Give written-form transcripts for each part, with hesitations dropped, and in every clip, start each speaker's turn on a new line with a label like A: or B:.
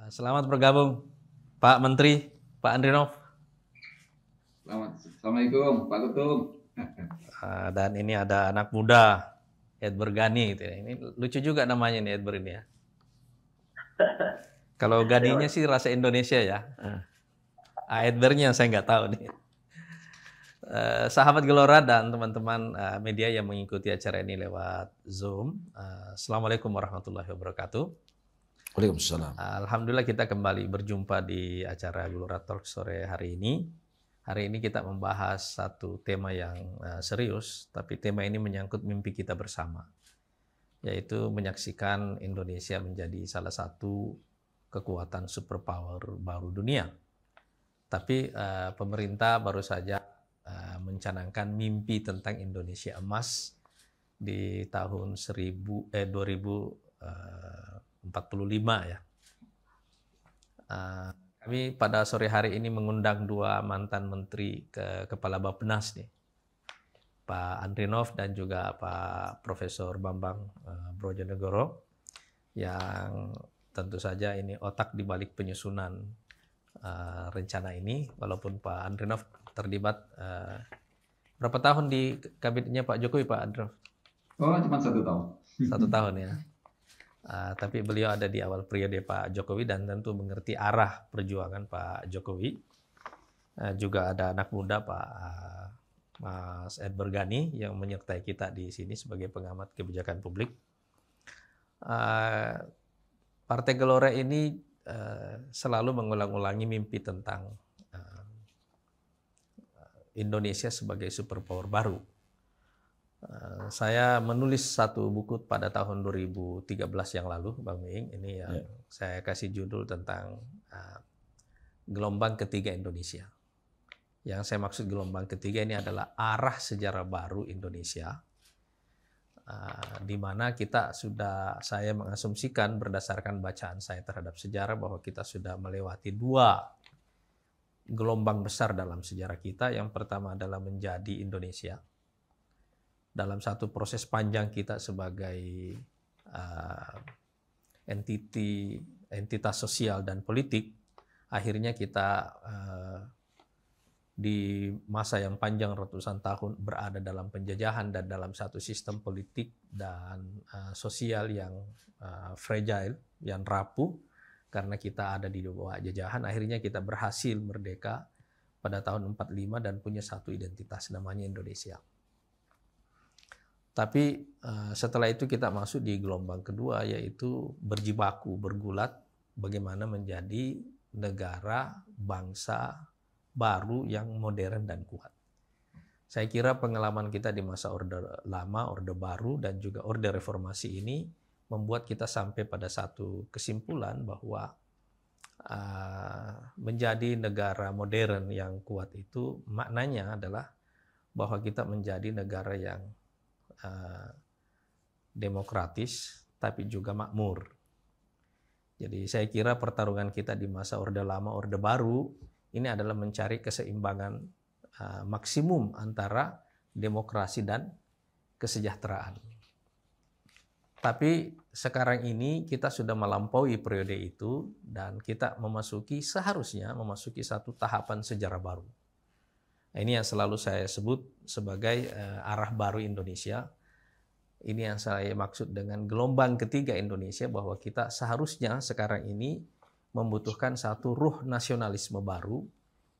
A: Selamat bergabung Pak Menteri, Pak Andrinov.
B: Assalamualaikum Pak Ketum.
A: Dan ini ada anak muda, Edward Gani. Gitu ya. Ini lucu juga namanya nih Edward ini ya. Kalau Ganinya sih rasa Indonesia ya. Edwardnya saya nggak tahu nih. Sahabat Gelora dan teman-teman media yang mengikuti acara ini lewat Zoom. Assalamualaikum warahmatullahi wabarakatuh.
C: Waalaikumsalam.
A: Alhamdulillah kita kembali berjumpa di acara Gelora Talk sore hari ini. Hari ini kita membahas satu tema yang serius, tapi tema ini menyangkut mimpi kita bersama, yaitu menyaksikan Indonesia menjadi salah satu kekuatan superpower baru dunia. Tapi pemerintah baru saja mencanangkan mimpi tentang Indonesia emas di tahun 2045 ya. Kami pada sore hari ini mengundang dua mantan menteri kepala Bappenas nih, Pak Andrinov dan juga Pak Profesor Bambang Brojonegoro, yang tentu saja ini otak di balik penyusunan rencana ini. Walaupun Pak Andrinov terlibat berapa tahun di kabinetnya Pak Jokowi, Pak Andrinov?
B: Oh, cuma 1 tahun.
A: 1 tahun ya. Tapi beliau ada di awal periode Pak Jokowi dan tentu mengerti arah perjuangan Pak Jokowi. Juga ada anak muda Pak Mas Edward Gani yang menyertai kita di sini sebagai pengamat kebijakan publik. Partai Gelora ini selalu mengulang-ulangi mimpi tentang Indonesia sebagai superpower baru. Saya menulis satu buku pada tahun 2013 yang lalu, Bang Miing. Ini yang saya kasih judul tentang gelombang ketiga Indonesia. Yang saya maksud gelombang ketiga ini adalah arah sejarah baru Indonesia, di mana saya mengasumsikan berdasarkan bacaan saya terhadap sejarah bahwa kita sudah melewati 2 gelombang besar dalam sejarah kita. Yang pertama adalah menjadi Indonesia. Dalam satu proses panjang kita sebagai entitas sosial dan politik, akhirnya kita di masa yang panjang ratusan tahun berada dalam penjajahan dan dalam satu sistem politik dan sosial yang fragile, yang rapuh, karena kita ada di bawah jajahan. Akhirnya kita berhasil merdeka pada tahun 45 dan punya satu identitas namanya Indonesia. Tapi setelah itu kita masuk di gelombang kedua, yaitu berjibaku, bergulat bagaimana menjadi negara bangsa baru yang modern dan kuat. Saya kira pengalaman kita di masa Orde Lama, Orde Baru, dan juga Orde Reformasi ini membuat kita sampai pada satu kesimpulan bahwa menjadi negara modern yang kuat itu maknanya adalah bahwa kita menjadi negara yang demokratis tapi juga makmur. Jadi saya kira pertarungan kita di masa Orde Lama, Orde Baru ini adalah mencari keseimbangan maksimum antara demokrasi dan kesejahteraan. Tapi sekarang ini kita sudah melampaui periode itu dan kita seharusnya memasuki satu tahapan sejarah baru. Ini yang selalu saya sebut sebagai arah baru Indonesia. Ini yang saya maksud dengan gelombang ketiga Indonesia, bahwa kita seharusnya sekarang ini membutuhkan satu ruh nasionalisme baru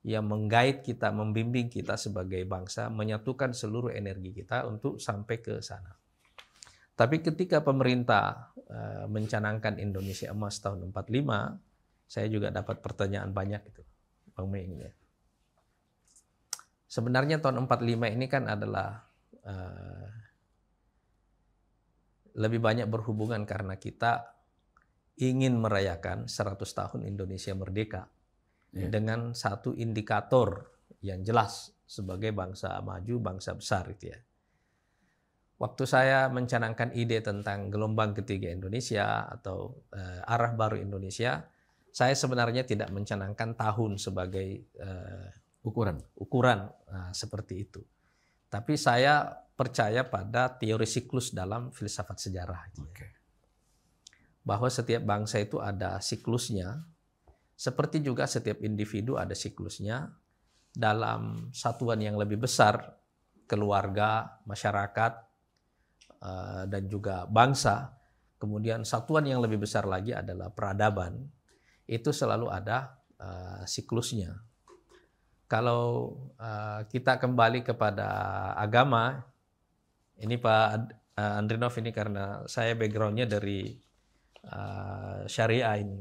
A: yang menggait kita, membimbing kita sebagai bangsa, menyatukan seluruh energi kita untuk sampai ke sana. Tapi ketika pemerintah mencanangkan Indonesia Emas tahun 45, saya juga dapat pertanyaan banyak itu, Bang Miing. Sebenarnya tahun 45 ini kan adalah lebih banyak berhubungan karena kita ingin merayakan 100 tahun Indonesia merdeka dengan satu indikator yang jelas sebagai bangsa maju, bangsa besar itu ya. Waktu saya mencanangkan ide tentang gelombang ketiga Indonesia atau arah baru Indonesia, saya sebenarnya tidak mencanangkan tahun sebagai ukuran seperti itu. Tapi saya percaya pada teori siklus dalam filsafat sejarah. Bahwa setiap bangsa itu ada siklusnya Seperti juga setiap individu ada siklusnya. Dalam satuan yang lebih besar, keluarga, masyarakat, dan juga bangsa. Kemudian satuan yang lebih besar lagi adalah peradaban. Itu selalu ada siklusnya. Kalau kita kembali kepada agama, ini Pak Andrinov ini karena saya backgroundnya dari syariah ini,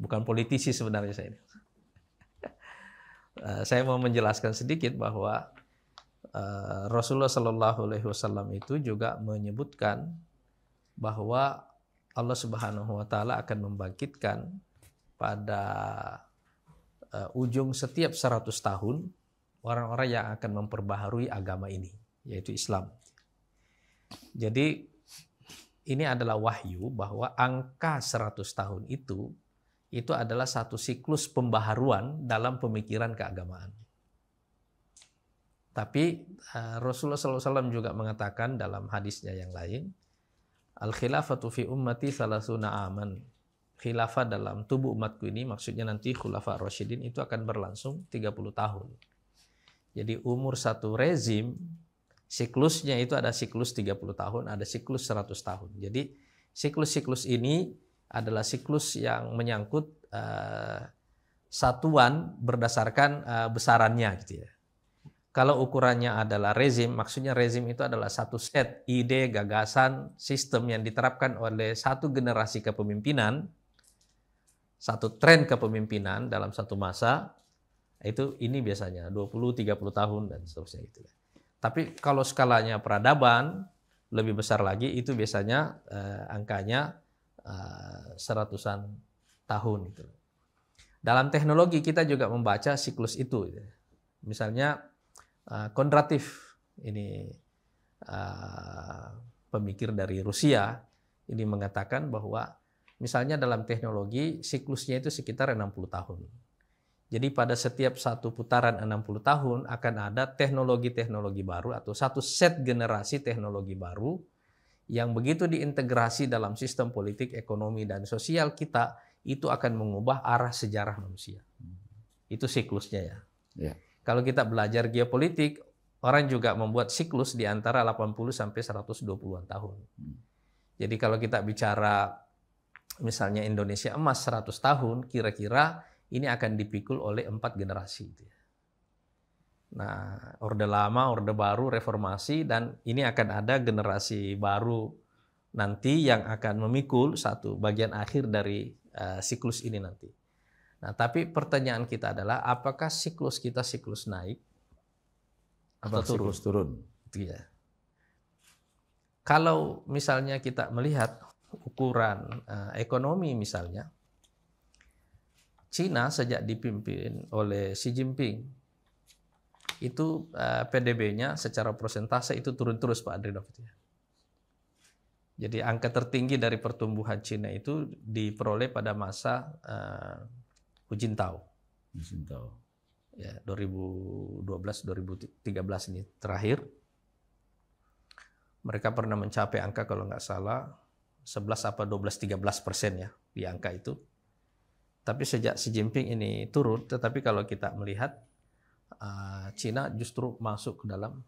A: bukan politisi sebenarnya saya ini. Saya mau menjelaskan sedikit bahwa Rasulullah Shallallahu Alaihi Wasallam itu juga menyebutkan bahwa Allah Subhanahu Wa Taala akan membangkitkan pada ujung setiap 100 tahun orang-orang yang akan memperbaharui agama ini, yaitu Islam. Jadi ini adalah wahyu bahwa angka 100 tahun itu adalah satu siklus pembaharuan dalam pemikiran keagamaan. Tapi Rasulullah SAW juga mengatakan dalam hadisnya yang lain, al-khilafatu fi ummati salasuna aman. Khilafah dalam tubuh umatku ini, maksudnya nanti khulafa Rasyidin itu akan berlangsung 30 tahun. Jadi umur satu rezim, siklusnya itu ada siklus 30 tahun, ada siklus 100 tahun. Jadi siklus-siklus ini adalah siklus yang menyangkut satuan berdasarkan besarannya gitu ya. Kalau ukurannya adalah rezim, maksudnya rezim itu adalah satu set ide, gagasan, sistem yang diterapkan oleh satu generasi kepemimpinan, satu tren kepemimpinan dalam satu masa, itu ini biasanya 20-30 tahun dan seterusnya gitu ya. Tapi kalau skalanya peradaban lebih besar lagi, itu biasanya angkanya seratusan tahun gitu. Dalam teknologi kita juga membaca siklus itu. Misalnya Kondrativ ini pemikir dari Rusia ini mengatakan bahwa misalnya dalam teknologi siklusnya itu sekitar 60 tahun. Jadi pada setiap satu putaran 60 tahun akan ada teknologi-teknologi baru atau satu set generasi teknologi baru yang begitu diintegrasi dalam sistem politik, ekonomi, dan sosial kita, itu akan mengubah arah sejarah manusia. Itu siklusnya ya.
C: Ya.
A: Kalau kita belajar geopolitik, orang juga membuat siklus di antara 80 sampai 120-an tahun. Jadi kalau kita bicara misalnya Indonesia emas 100 tahun, kira-kira ini akan dipikul oleh 4 generasi. Nah, Orde Lama, Orde Baru, Reformasi, dan ini akan ada generasi baru nanti yang akan memikul satu bagian akhir dari siklus ini nanti. Nah, tapi pertanyaan kita adalah apakah siklus kita siklus naik atau turun?
C: Siklus turun.
A: Iya. Kalau misalnya kita melihat ukuran ekonomi misalnya, Cina sejak dipimpin oleh Xi Jinping, itu PDB-nya secara persentase itu turun terus Pak Andrinov. Jadi angka tertinggi dari pertumbuhan Cina itu diperoleh pada masa Hu Jintao. Ya, 2012-2013 ini terakhir. Mereka pernah mencapai angka kalau nggak salah 11 apa 12-13% ya di angka itu. Tapi sejak Xi Jinping ini turun, tetapi kalau kita melihat Cina justru masuk ke dalam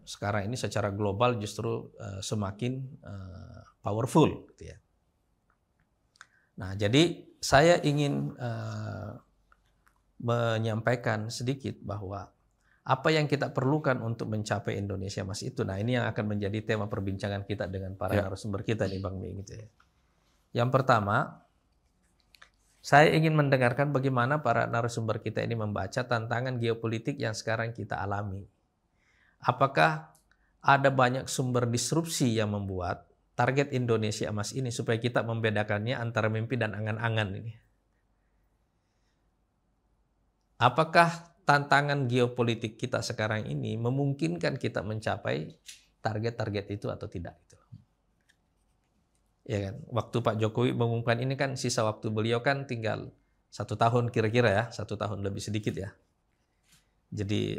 A: sekarang ini secara global justru semakin powerful gitu ya. Nah, jadi saya ingin menyampaikan sedikit bahwa apa yang kita perlukan untuk mencapai Indonesia Emas itu, nah ini yang akan menjadi tema perbincangan kita dengan para narasumber kita nih Bang Mi gitu ya. Yang pertama, saya ingin mendengarkan bagaimana para narasumber kita ini membaca tantangan geopolitik yang sekarang kita alami. Apakah ada banyak sumber disrupsi yang membuat target Indonesia Emas ini supaya kita membedakannya antara mimpi dan angan-angan ini? Apakah tantangan geopolitik kita sekarang ini memungkinkan kita mencapai target-target itu atau tidak? Ya kan, waktu Pak Jokowi mengumumkan ini kan sisa waktu beliau kan tinggal 1 tahun kira-kira ya, 1 tahun lebih sedikit ya. Jadi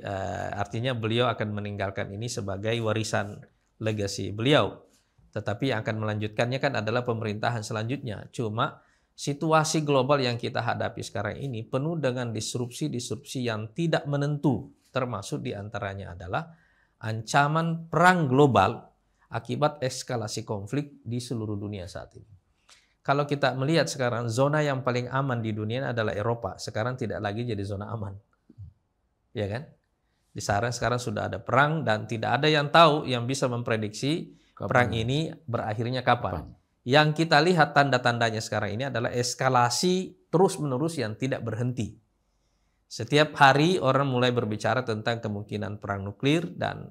A: artinya beliau akan meninggalkan ini sebagai warisan legasi beliau. Tetapi yang akan melanjutkannya kan adalah pemerintahan selanjutnya. Cuma situasi global yang kita hadapi sekarang ini penuh dengan disrupsi-disrupsi yang tidak menentu, termasuk diantaranya adalah ancaman perang global akibat eskalasi konflik di seluruh dunia saat ini. Kalau kita melihat sekarang, zona yang paling aman di dunia adalah Eropa. Sekarang tidak lagi jadi zona aman. Ya kan? Di sana sekarang sudah ada perang dan tidak ada yang tahu yang bisa memprediksi perang ini berakhirnya kapan. Yang kita lihat tanda-tandanya sekarang ini adalah eskalasi terus-menerus yang tidak berhenti. Setiap hari orang mulai berbicara tentang kemungkinan perang nuklir dan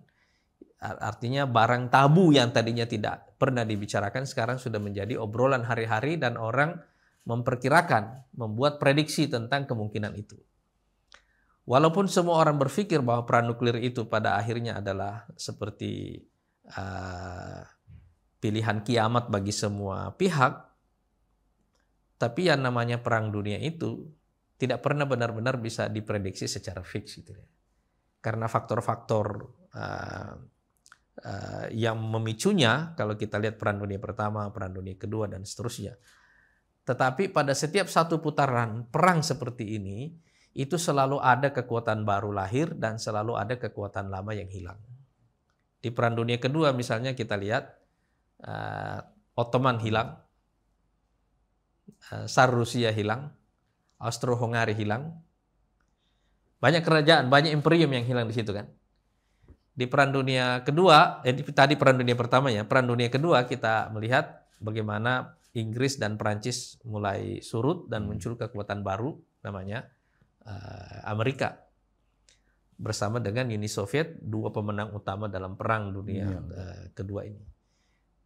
A: artinya barang tabu yang tadinya tidak pernah dibicarakan sekarang sudah menjadi obrolan hari-hari dan orang memperkirakan, membuat prediksi tentang kemungkinan itu. Walaupun semua orang berpikir bahwa perang nuklir itu pada akhirnya adalah seperti pilihan kiamat bagi semua pihak, tapi yang namanya perang dunia itu tidak pernah benar-benar bisa diprediksi secara fix gitu ya. Karena faktor-faktor yang memicunya, kalau kita lihat perang dunia pertama, perang dunia kedua, dan seterusnya. Tetapi pada setiap satu putaran perang seperti ini, itu selalu ada kekuatan baru lahir dan selalu ada kekuatan lama yang hilang. Di perang dunia kedua misalnya kita lihat, Ottoman hilang, Tsar Rusia hilang, Austro-Hungaria hilang, banyak kerajaan, banyak imperium yang hilang di situ kan. Di perang dunia kedua, tadi perang dunia pertama ya, perang dunia kedua kita melihat bagaimana Inggris dan Prancis mulai surut dan muncul kekuatan baru namanya Amerika. Bersama dengan Uni Soviet, dua pemenang utama dalam perang dunia kedua ini.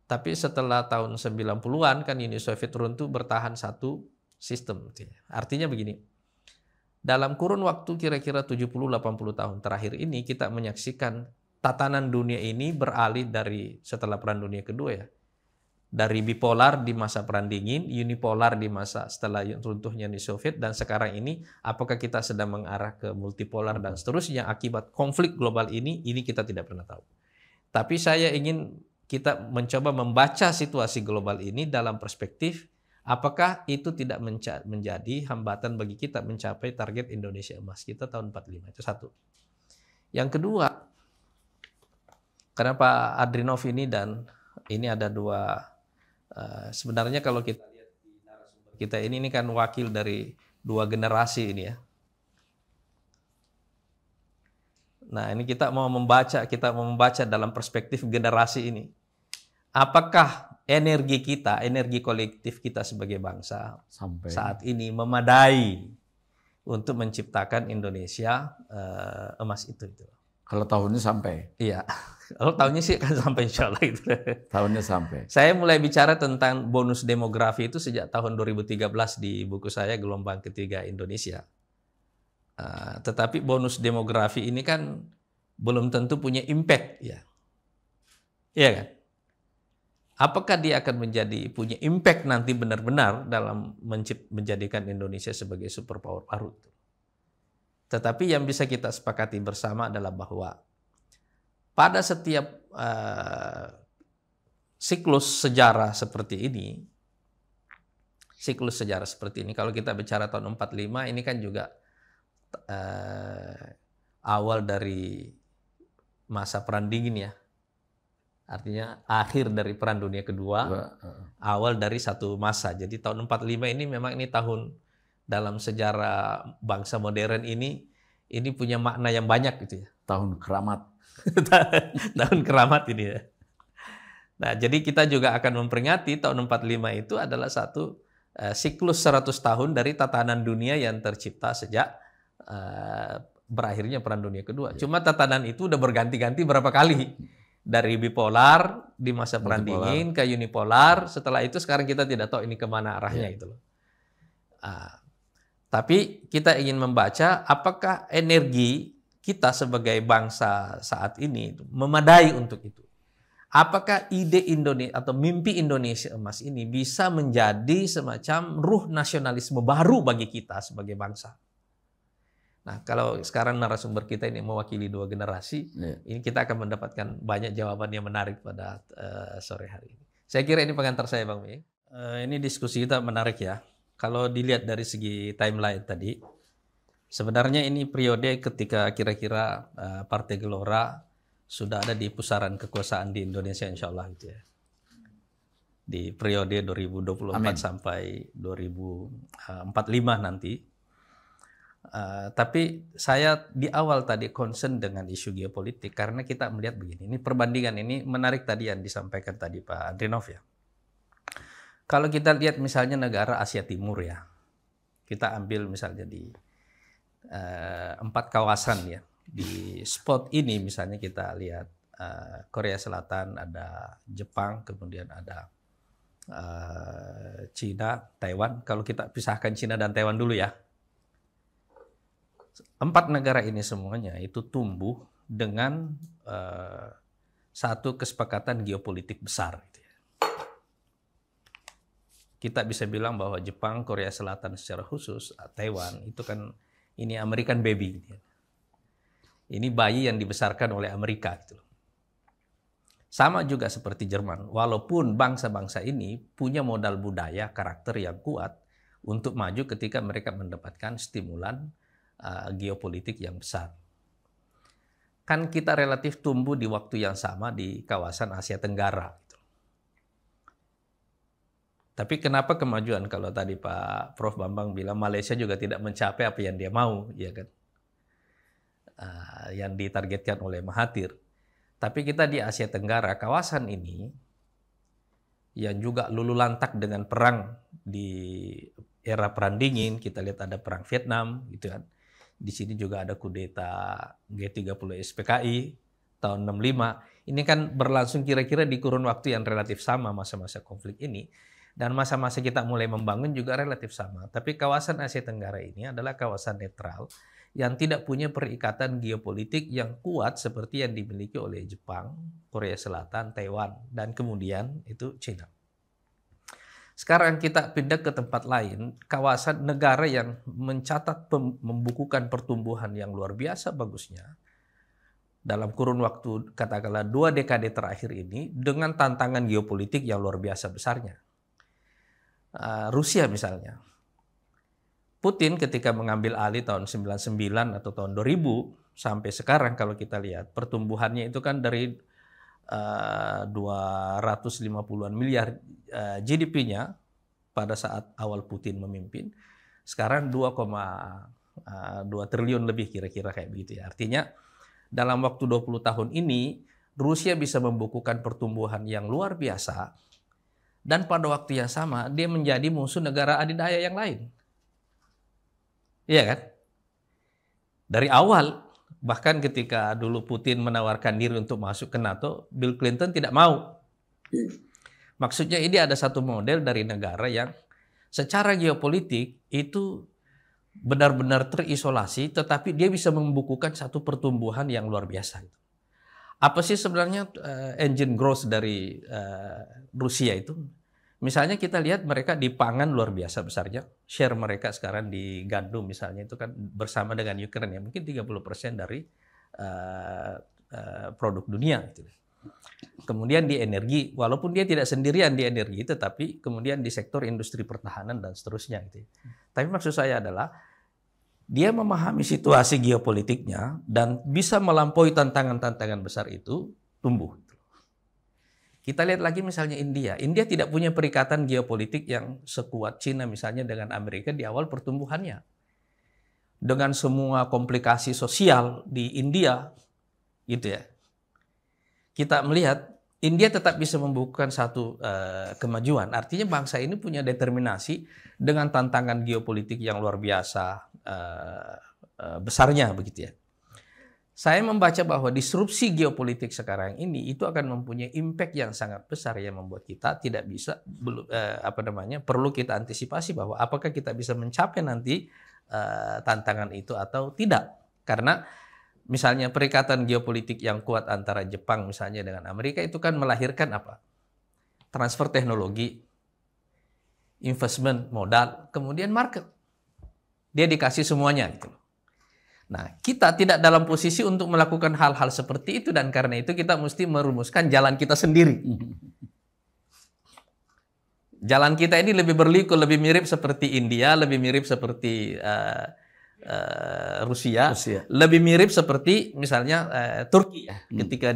A: Tapi setelah tahun 90-an kan Uni Soviet runtuh bertahan satu sistem. Artinya begini, dalam kurun waktu kira-kira 70-80 tahun terakhir ini kita menyaksikan tatanan dunia ini beralih dari setelah perang dunia kedua ya. Dari bipolar di masa perang dingin, unipolar di masa setelah runtuhnya Uni Soviet, dan sekarang ini apakah kita sedang mengarah ke multipolar dan seterusnya akibat konflik global ini kita tidak pernah tahu. Tapi saya ingin kita mencoba membaca situasi global ini dalam perspektif apakah itu tidak menjadi hambatan bagi kita mencapai target Indonesia Emas kita tahun 45. Itu satu. Yang kedua, kenapa Adrinov ini dan ini ada dua, sebenarnya kalau kita lihat di narasumber kita ini kan wakil dari dua generasi ini ya. Nah ini kita mau membaca dalam perspektif generasi ini. Apakah energi kita, energi kolektif kita sebagai bangsa saat ini memadai untuk menciptakan Indonesia emas itu.
C: Kalau tahunnya sampai?
A: Iya, kalau tahunnya sih akan sampai insya Allah itu.
C: Tahunnya sampai.
A: Saya mulai bicara tentang bonus demografi itu sejak tahun 2013 di buku saya Gelombang Ketiga Indonesia. Tetapi bonus demografi ini kan belum tentu punya impact ya. Iya kan? Apakah dia akan punya impact nanti benar-benar dalam menjadikan Indonesia sebagai superpower baru? Tetapi yang bisa kita sepakati bersama adalah bahwa pada setiap siklus sejarah seperti ini, kalau kita bicara tahun 45 ini kan juga awal dari masa perang dingin ya. Artinya akhir dari perang dunia kedua, awal dari satu masa. Jadi tahun 45 ini memang ini tahun dalam sejarah bangsa modern ini punya makna yang banyak gitu ya.
C: Tahun keramat.
A: Tahun keramat ini ya. Nah, jadi kita juga akan memperingati tahun 45 itu adalah satu siklus 100 tahun dari tatanan dunia yang tercipta sejak berakhirnya perang dunia kedua. Cuma tatanan itu udah berganti-ganti berapa kali. Dari bipolar di masa perang dingin ke unipolar, setelah itu sekarang kita tidak tahu ini kemana arahnya gitu loh. Tapi kita ingin membaca apakah energi kita sebagai bangsa saat ini memadai untuk itu. Apakah ide Indonesia atau mimpi Indonesia Emas ini bisa menjadi semacam ruh nasionalisme baru bagi kita sebagai bangsa. Nah, kalau sekarang narasumber kita ini mewakili dua generasi, ini kita akan mendapatkan banyak jawaban yang menarik pada sore hari ini. Saya kira ini pengantar saya, Bang Mi. Ini diskusi kita menarik ya, kalau dilihat dari segi timeline tadi, sebenarnya ini periode ketika kira-kira Partai Gelora sudah ada di pusaran kekuasaan di Indonesia, insya Allah gitu ya. Di periode 2024
C: Amin.
A: sampai 2045 nanti. Tapi saya di awal tadi concern dengan isu geopolitik karena kita melihat begini. Ini perbandingan ini menarik tadi yang disampaikan tadi Pak Adrinov ya. Kalau kita lihat misalnya negara Asia Timur ya, kita ambil misalnya di 4 kawasan ya. Di spot ini misalnya kita lihat Korea Selatan, ada Jepang, kemudian ada Cina, Taiwan. Kalau kita pisahkan Cina dan Taiwan dulu ya. 4 negara ini semuanya itu tumbuh dengan satu kesepakatan geopolitik besar. Gitu ya. Kita bisa bilang bahwa Jepang, Korea Selatan secara khusus, Taiwan itu kan ini American baby. Gitu ya. Ini bayi yang dibesarkan oleh Amerika. Gitu. Sama juga seperti Jerman. Walaupun bangsa-bangsa ini punya modal budaya, karakter yang kuat untuk maju ketika mereka mendapatkan stimulan geopolitik yang besar. Kan kita relatif tumbuh di waktu yang sama di kawasan Asia Tenggara. Gitu. Tapi kenapa kemajuan kalau tadi Pak Prof Bambang bilang Malaysia juga tidak mencapai apa yang dia mau, ya kan? Yang ditargetkan oleh Mahathir. Tapi kita di Asia Tenggara, kawasan ini yang juga lulu lantak dengan perang di era perang dingin, kita lihat ada perang Vietnam, gitu kan. Di sini juga ada kudeta G30 SPKI tahun 65. Ini kan berlangsung kira-kira di kurun waktu yang relatif sama masa-masa konflik ini. Dan masa-masa kita mulai membangun juga relatif sama. Tapi kawasan Asia Tenggara ini adalah kawasan netral yang tidak punya perikatan geopolitik yang kuat seperti yang dimiliki oleh Jepang, Korea Selatan, Taiwan, dan kemudian itu China. Sekarang kita pindah ke tempat lain, kawasan negara yang mencatat membukukan pertumbuhan yang luar biasa bagusnya dalam kurun waktu katakanlah 2 dekade terakhir ini dengan tantangan geopolitik yang luar biasa besarnya. Rusia misalnya. Putin ketika mengambil alih tahun 99 atau tahun 2000 sampai sekarang kalau kita lihat pertumbuhannya itu kan dari 250-an miliar GDP-nya pada saat awal Putin memimpin, sekarang 2,2 triliun lebih kira-kira kayak begitu ya. Artinya dalam waktu 20 tahun ini Rusia bisa membukukan pertumbuhan yang luar biasa dan pada waktu yang sama dia menjadi musuh negara adidaya yang lain. Iya kan? Dari awal, bahkan ketika dulu Putin menawarkan diri untuk masuk ke NATO, Bill Clinton tidak mau. Maksudnya ini ada satu model dari negara yang secara geopolitik itu benar-benar terisolasi, tetapi dia bisa membukukan satu pertumbuhan yang luar biasa. Apa sih sebenarnya engine growth dari Rusia itu? Misalnya kita lihat mereka di pangan luar biasa besarnya. Share mereka sekarang di gandum misalnya itu kan bersama dengan Ukraina ya, mungkin 30% dari produk dunia. Gitu. Kemudian di energi, walaupun dia tidak sendirian di energi, tetapi kemudian di sektor industri pertahanan dan seterusnya. Gitu. Tapi maksud saya adalah dia memahami situasi geopolitiknya dan bisa melampaui tantangan-tantangan besar itu tumbuh. Kita lihat lagi misalnya India. India tidak punya perikatan geopolitik yang sekuat Cina misalnya dengan Amerika di awal pertumbuhannya. Dengan semua komplikasi sosial di India, gitu ya. Kita melihat India tetap bisa membukukan satu kemajuan. Artinya bangsa ini punya determinasi dengan tantangan geopolitik yang luar biasa besarnya begitu ya. Saya membaca bahwa disrupsi geopolitik sekarang ini itu akan mempunyai impact yang sangat besar yang membuat kita tidak bisa perlu kita antisipasi bahwa apakah kita bisa mencapai nanti tantangan itu atau tidak. Karena misalnya perikatan geopolitik yang kuat antara Jepang misalnya dengan Amerika itu kan melahirkan apa? Transfer teknologi, investment modal, kemudian market. Dia dikasih semuanya gitu. Nah, kita tidak dalam posisi untuk melakukan hal-hal seperti itu dan karena itu kita mesti merumuskan jalan kita sendiri. Jalan kita ini lebih berliku, lebih mirip seperti India, lebih mirip seperti Rusia, lebih mirip seperti misalnya Turki ya, ketika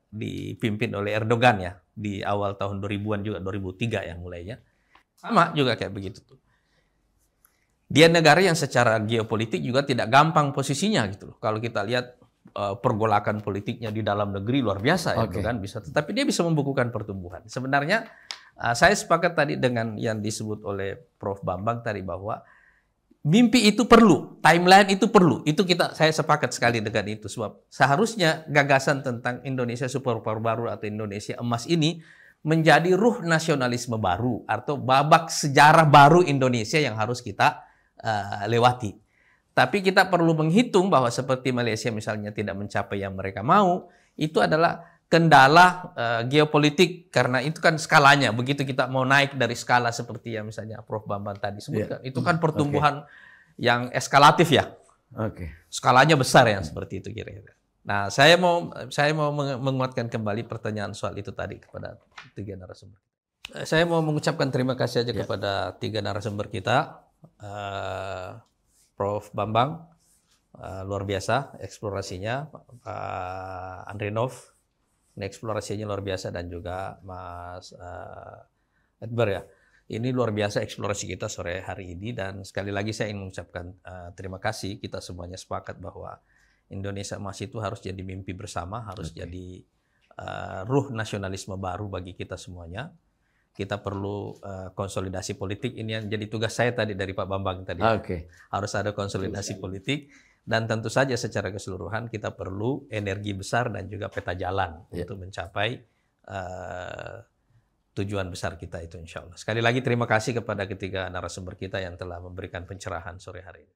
A: dipimpin oleh Erdogan ya di awal tahun 2000-an juga 2003 yang mulainya. Sama juga kayak begitu tuh. Dia negara yang secara geopolitik juga tidak gampang posisinya gitu loh. Kalau kita lihat pergolakan politiknya di dalam negeri luar biasa ya, kan bisa. Tetapi dia bisa membukukan pertumbuhan. Sebenarnya saya sepakat tadi dengan yang disebut oleh Prof. Bambang tadi bahwa mimpi itu perlu, timeline itu perlu. Itu saya sepakat sekali dengan itu. Sebab seharusnya gagasan tentang Indonesia superpower baru atau Indonesia emas ini menjadi ruh nasionalisme baru atau babak sejarah baru Indonesia yang harus kita lewati. Tapi kita perlu menghitung bahwa seperti Malaysia misalnya tidak mencapai yang mereka mau, itu adalah kendala geopolitik karena itu kan skalanya. Begitu kita mau naik dari skala seperti yang misalnya Prof. Bambang tadi sebutkan, itu kan pertumbuhan yang eskalatif ya. Skalanya besar yang seperti itu kira-kira. Nah, saya mau menguatkan kembali pertanyaan soal itu tadi kepada tiga narasumber. Saya mau mengucapkan terima kasih aja kepada tiga narasumber kita. Prof. Bambang, luar biasa eksplorasinya. Pak Andrinov, eksplorasinya luar biasa, dan juga Mas Edbar ya. Ini luar biasa eksplorasi kita sore hari ini, dan sekali lagi saya ingin mengucapkan terima kasih. Kita semuanya sepakat bahwa Indonesia Emas itu harus jadi mimpi bersama, harus jadi ruh nasionalisme baru bagi kita semuanya. Kita perlu konsolidasi politik. Ini yang jadi tugas saya tadi dari Pak Bambang tadi. Harus ada konsolidasi politik, dan tentu saja secara keseluruhan kita perlu energi besar dan juga peta jalan untuk mencapai tujuan besar kita itu insya Allah. Sekali lagi terima kasih kepada ketiga narasumber kita yang telah memberikan pencerahan sore hari ini.